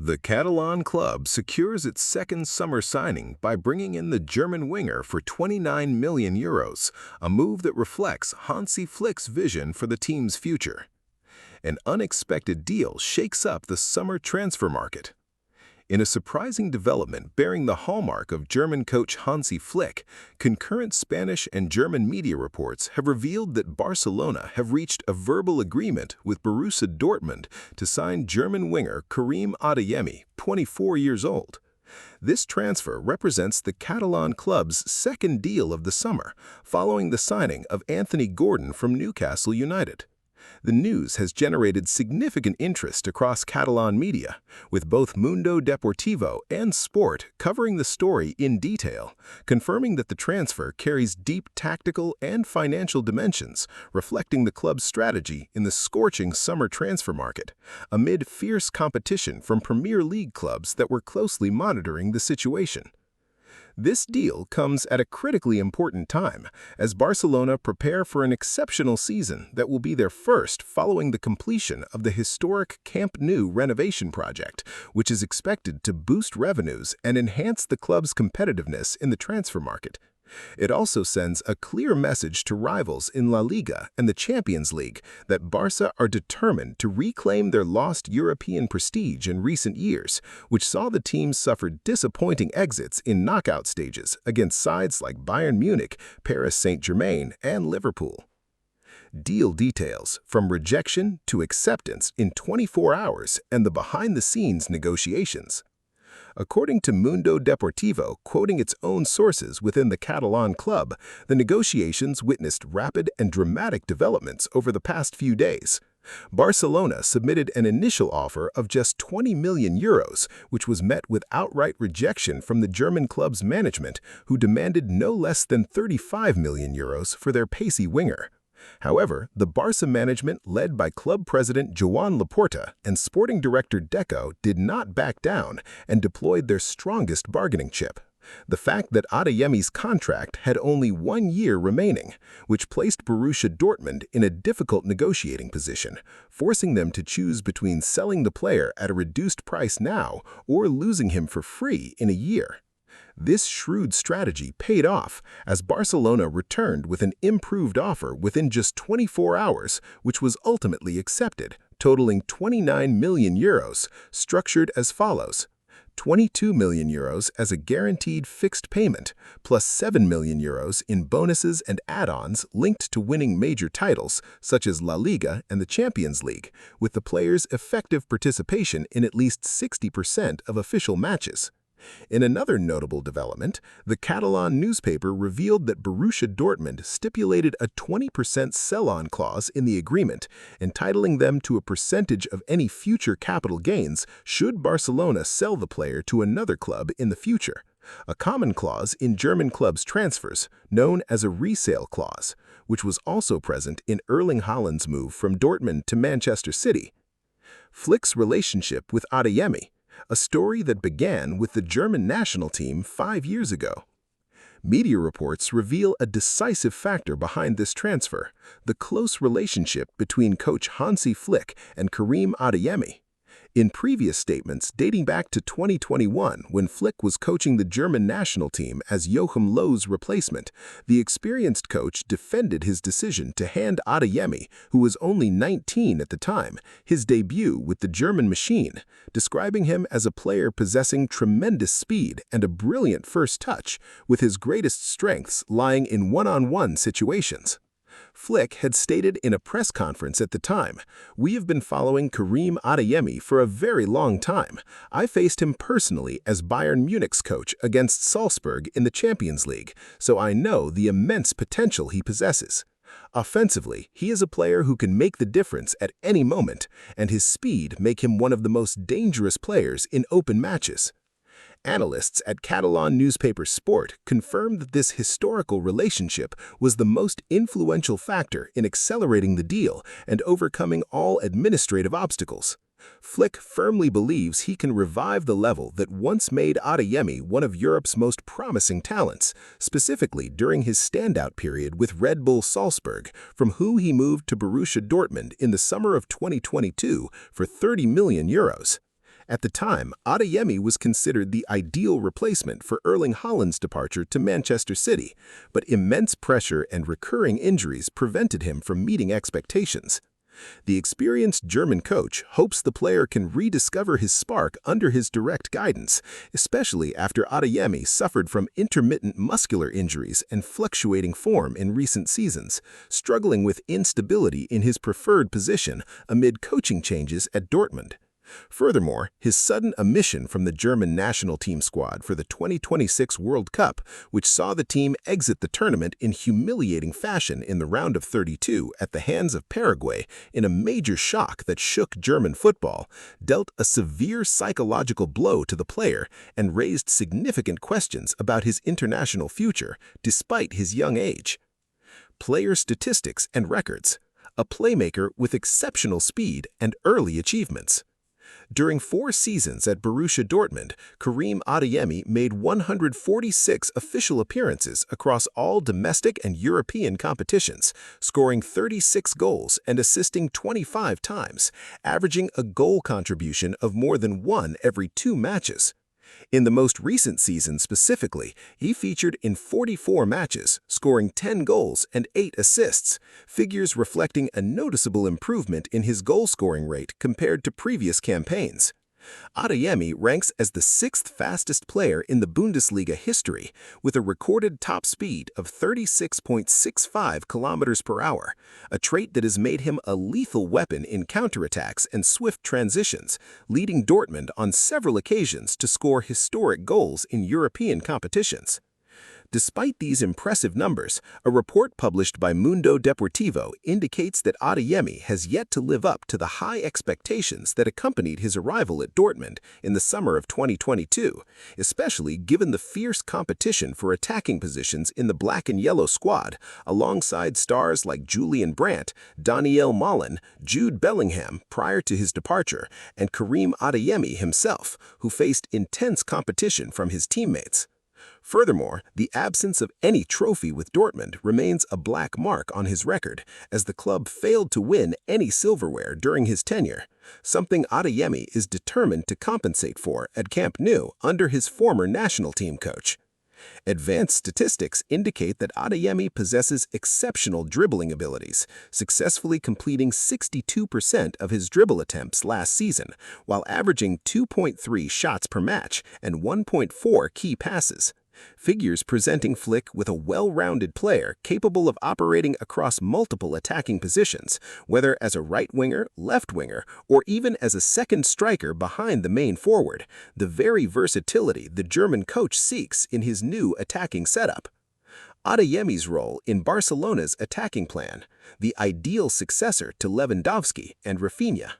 The Catalan club secures its second summer signing by bringing in the German winger for €29 million, a move that reflects Hansi Flick's vision for the team's future. An unexpected deal shakes up the summer transfer market. In a surprising development bearing the hallmark of German coach Hansi Flick, concurrent Spanish and German media reports have revealed that Barcelona have reached a verbal agreement with Borussia Dortmund to sign German winger Karim Adeyemi, 24 years old. This transfer represents the Catalan club's second deal of the summer, following the signing of Anthony Gordon from Newcastle United. The news has generated significant interest across Catalan media, with both Mundo Deportivo and Sport covering the story in detail, confirming that the transfer carries deep tactical and financial dimensions, reflecting the club's strategy in the scorching summer transfer market, amid fierce competition from Premier League clubs that were closely monitoring the situation. This deal comes at a critically important time as Barcelona prepare for an exceptional season that will be their first following the completion of the historic Camp Nou renovation project, which is expected to boost revenues and enhance the club's competitiveness in the transfer market. It also sends a clear message to rivals in La Liga and the Champions League that Barça are determined to reclaim their lost European prestige in recent years, which saw the team suffer disappointing exits in knockout stages against sides like Bayern Munich, Paris Saint-Germain, and Liverpool. Deal details, from rejection to acceptance in 24 hours, and the behind-the-scenes negotiations. According to Mundo Deportivo, quoting its own sources within the Catalan club, the negotiations witnessed rapid and dramatic developments over the past few days. Barcelona submitted an initial offer of just €20 million, which was met with outright rejection from the German club's management, who demanded no less than €35 million for their pacey winger. However, the Barça management, led by club president Joan Laporta and sporting director Deco, did not back down and deployed their strongest bargaining chip: the fact that Adeyemi's contract had only 1 year remaining, which placed Borussia Dortmund in a difficult negotiating position, forcing them to choose between selling the player at a reduced price now or losing him for free in a year. This shrewd strategy paid off as Barcelona returned with an improved offer within just 24 hours, which was ultimately accepted, totaling €29 million, structured as follows: €22 million as a guaranteed fixed payment, plus €7 million in bonuses and add-ons linked to winning major titles such as La Liga and the Champions League, with the player's effective participation in at least 60% of official matches. In another notable development, the Catalan newspaper revealed that Borussia Dortmund stipulated a 20% sell-on clause in the agreement, entitling them to a percentage of any future capital gains should Barcelona sell the player to another club in the future, a common clause in German clubs' transfers known as a resale clause, which was also present in Erling Haaland's move from Dortmund to Manchester City. Flick's relationship with Adeyemi, a story that began with the German national team 5 years ago. Media reports reveal a decisive factor behind this transfer: the close relationship between coach Hansi Flick and Karim Adeyemi. In previous statements dating back to 2021, when Flick was coaching the German national team as Joachim Löw's replacement, the experienced coach defended his decision to hand Adeyemi, who was only 19 at the time, his debut with the German machine, describing him as a player possessing tremendous speed and a brilliant first touch, with his greatest strengths lying in one-on-one situations. Flick had stated in a press conference at the time, "We have been following Karim Adeyemi for a very long time. I faced him personally as Bayern Munich's coach against Salzburg in the Champions League, so I know the immense potential he possesses. Offensively, he is a player who can make the difference at any moment, and his speed make him one of the most dangerous players in open matches." Analysts at Catalan newspaper Sport confirmed that this historical relationship was the most influential factor in accelerating the deal and overcoming all administrative obstacles. Flick firmly believes he can revive the level that once made Adeyemi one of Europe's most promising talents, specifically during his standout period with Red Bull Salzburg, from whom he moved to Borussia Dortmund in the summer of 2022 for €30 million. At the time, Adeyemi was considered the ideal replacement for Erling Haaland's departure to Manchester City, but immense pressure and recurring injuries prevented him from meeting expectations. The experienced German coach hopes the player can rediscover his spark under his direct guidance, especially after Adeyemi suffered from intermittent muscular injuries and fluctuating form in recent seasons, struggling with instability in his preferred position amid coaching changes at Dortmund. Furthermore, his sudden omission from the German national team squad for the 2026 World Cup, which saw the team exit the tournament in humiliating fashion in the round of 32 at the hands of Paraguay in a major shock that shook German football, dealt a severe psychological blow to the player and raised significant questions about his international future, despite his young age. Player statistics and records. A playmaker with exceptional speed and early achievements. During 4 seasons at Borussia Dortmund, Karim Adeyemi made 146 official appearances across all domestic and European competitions, scoring 36 goals and assisting 25 times, averaging a goal contribution of more than 1 every 2 matches. In the most recent season specifically, he featured in 44 matches, scoring 10 goals and 8 assists, figures reflecting a noticeable improvement in his goal-scoring rate compared to previous campaigns. Adeyemi ranks as the 6th fastest player in the Bundesliga history, with a recorded top speed of 36.65 kilometers per hour, a trait that has made him a lethal weapon in counterattacks and swift transitions, leading Dortmund on several occasions to score historic goals in European competitions. Despite these impressive numbers, a report published by Mundo Deportivo indicates that Adeyemi has yet to live up to the high expectations that accompanied his arrival at Dortmund in the summer of 2022, especially given the fierce competition for attacking positions in the black and yellow squad, alongside stars like Julian Brandt, Daniel Malen, Jude Bellingham prior to his departure, and Karim Adeyemi himself, who faced intense competition from his teammates. Furthermore, the absence of any trophy with Dortmund remains a black mark on his record, as the club failed to win any silverware during his tenure, something Adeyemi is determined to compensate for at Camp Nou under his former national team coach. Advanced statistics indicate that Adeyemi possesses exceptional dribbling abilities, successfully completing 62% of his dribble attempts last season, while averaging 2.3 shots per match and 1.4 key passes. Figures presenting Flick with a well-rounded player capable of operating across multiple attacking positions, whether as a right winger, left winger, or even as a second striker behind the main forward, the very versatility the German coach seeks in his new attacking setup. Adeyemi's role in Barcelona's attacking plan, the ideal successor to Lewandowski and Rafinha.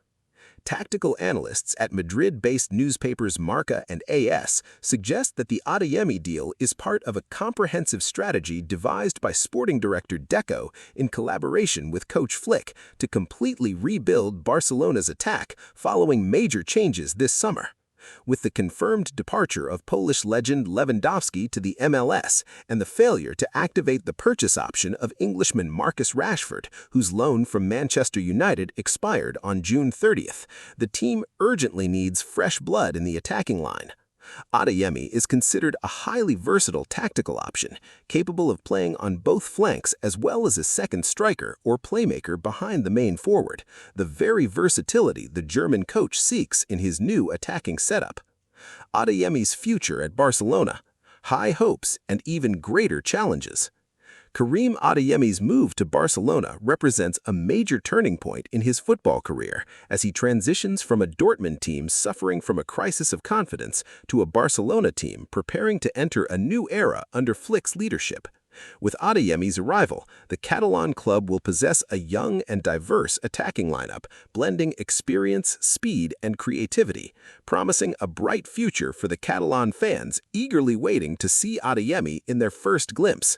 Tactical analysts at Madrid-based newspapers Marca and AS suggest that the Adeyemi deal is part of a comprehensive strategy devised by sporting director Deco in collaboration with coach Flick to completely rebuild Barcelona's attack following major changes this summer. With the confirmed departure of Polish legend Lewandowski to the MLS and the failure to activate the purchase option of Englishman Marcus Rashford, whose loan from Manchester United expired on June 30th, the team urgently needs fresh blood in the attacking line. Adeyemi is considered a highly versatile tactical option, capable of playing on both flanks as well as a second striker or playmaker behind the main forward, the very versatility the German coach seeks in his new attacking setup. Adeyemi's future at Barcelona, high hopes and even greater challenges. Karim Adeyemi's move to Barcelona represents a major turning point in his football career as he transitions from a Dortmund team suffering from a crisis of confidence to a Barcelona team preparing to enter a new era under Flick's leadership. With Adeyemi's arrival, the Catalan club will possess a young and diverse attacking lineup, blending experience, speed, and creativity, promising a bright future for the Catalan fans eagerly waiting to see Adeyemi in their first glimpse.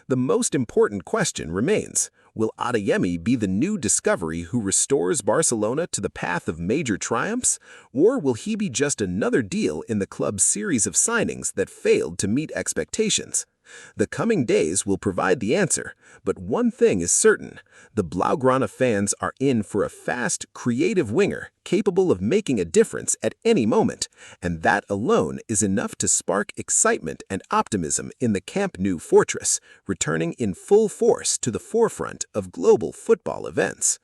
The most important question remains, will Adeyemi be the new discovery who restores Barcelona to the path of major triumphs, or will he be just another deal in the club's series of signings that failed to meet expectations? The coming days will provide the answer, but one thing is certain. The Blaugrana fans are in for a fast, creative winger capable of making a difference at any moment, and that alone is enough to spark excitement and optimism in the Camp Nou fortress, returning in full force to the forefront of global football events.